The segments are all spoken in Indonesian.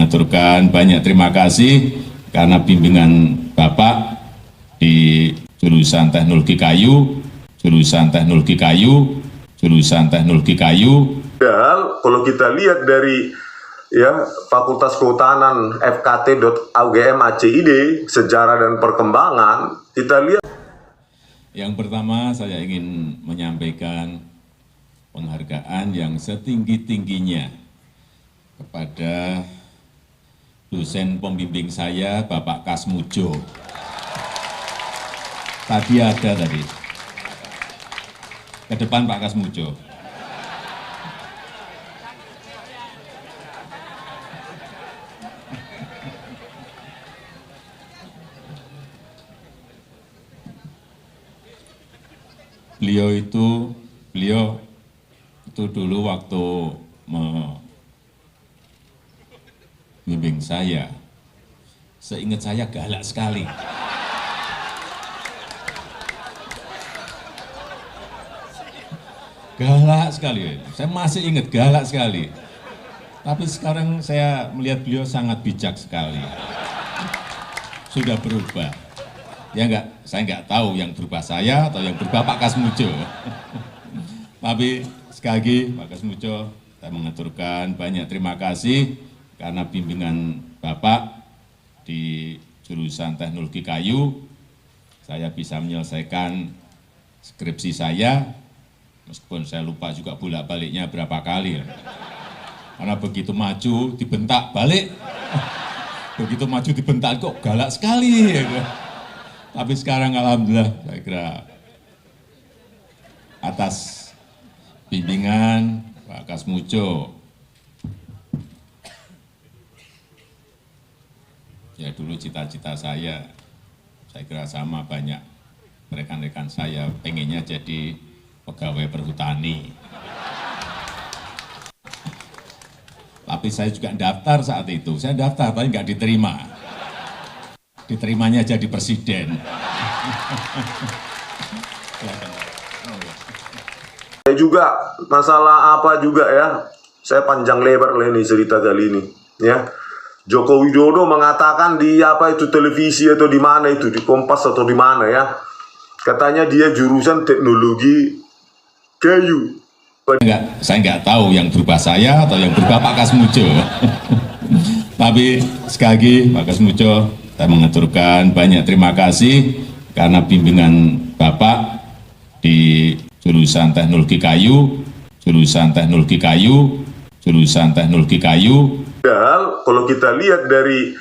mengaturkan banyak terima kasih karena bimbingan Bapak di jurusan teknologi kayu, Padahal kalau kita lihat dari Fakultas Kehutanan FKT.UGM ACID, sejarah dan perkembangan, kita lihat. Yang pertama saya ingin menyampaikan penghargaan yang setinggi-tingginya kepada dosen pembimbing saya, Bapak Kasmujo. Tadi ada tadi. Ke depan Pak Kasmujo. Beliau itu dulu waktu membimbing saya, seingat saya galak sekali. Galak sekali, saya masih ingat galak sekali. Tapi sekarang saya melihat beliau sangat bijak sekali. Sudah berubah. Ya enggak, saya enggak tahu yang berubah saya atau yang berubah Pak Kasmujo. Tapi sekali lagi Pak Kasmujo, saya mengaturkan banyak terima kasih karena bimbingan Bapak di jurusan teknologi kayu, saya bisa menyelesaikan skripsi saya, meskipun saya lupa juga bolak-baliknya berapa kali. Karena begitu maju dibentak balik, begitu maju dibentak kok galak sekali. Tapi sekarang alhamdulillah saya kira atas bimbingan Pak Kasmujo, ya dulu cita-cita saya kira sama banyak rekan-rekan saya pengennya jadi pegawai perhutani. Tapi saya juga daftar saat itu, saya daftar tapi nggak diterima. Diterimanya jadi presiden. Juga masalah apa juga ya, saya panjang lebar lah ini cerita kali ini ya. Joko Widodo mengatakan di televisi atau di mana itu, di Kompas atau di mana ya, katanya dia jurusan teknologi kayu. Saya nggak tahu yang berubah saya atau yang berubah Pak Kasmujo. Tapi sekali lagi Pak Kasmujo, saya mengaturkan banyak terima kasih karena bimbingan Bapak di jurusan teknologi kayu. Padahal kalau kita lihat dari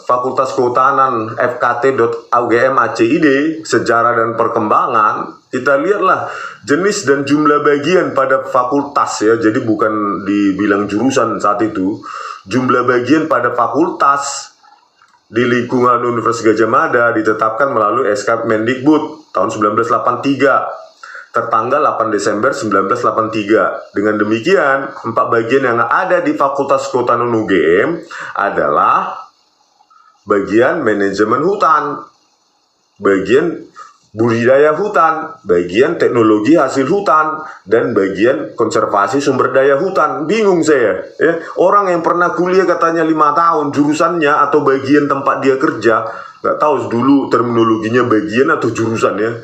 Fakultas Kehutanan FKT.UGM ACID, sejarah dan perkembangan, kita lihatlah jenis dan jumlah bagian pada fakultas ya, jadi bukan dibilang jurusan saat itu, jumlah bagian pada fakultas di lingkungan Universitas Gadjah Mada ditetapkan melalui SK Mendikbud tahun 1983 tertanggal 8 Desember 1983. Dengan demikian, 4 bagian yang ada di Fakultas Kehutanan UGM adalah bagian manajemen hutan, bagian budidaya hutan, bagian teknologi hasil hutan, dan bagian konservasi sumber daya hutan. Bingung saya ya. Orang yang pernah kuliah katanya 5 tahun jurusannya atau bagian tempat dia kerja, nggak tahu dulu terminologinya bagian atau jurusan ya,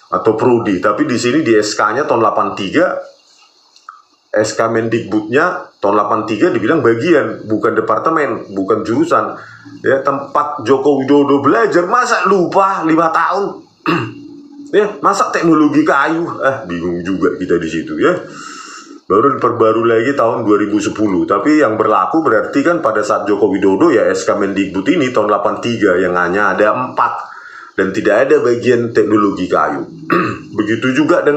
atau prodi. Tapi di sini di SK-nya tahun 83, SK Mendikbudnya tahun 83 dibilang bagian, bukan departemen, bukan jurusan. Ya, tempat Joko Widodo belajar, masa lupa 5 tahun? Ya, masa teknologi kayu? Bingung juga kita di situ ya. Baru diperbarui lagi tahun 2010. Tapi yang berlaku berarti kan pada saat Joko Widodo ya SK Mendikbud ini tahun 83 yang hanya ada 4 dan tidak ada bagian teknologi kayu. Begitu juga dengan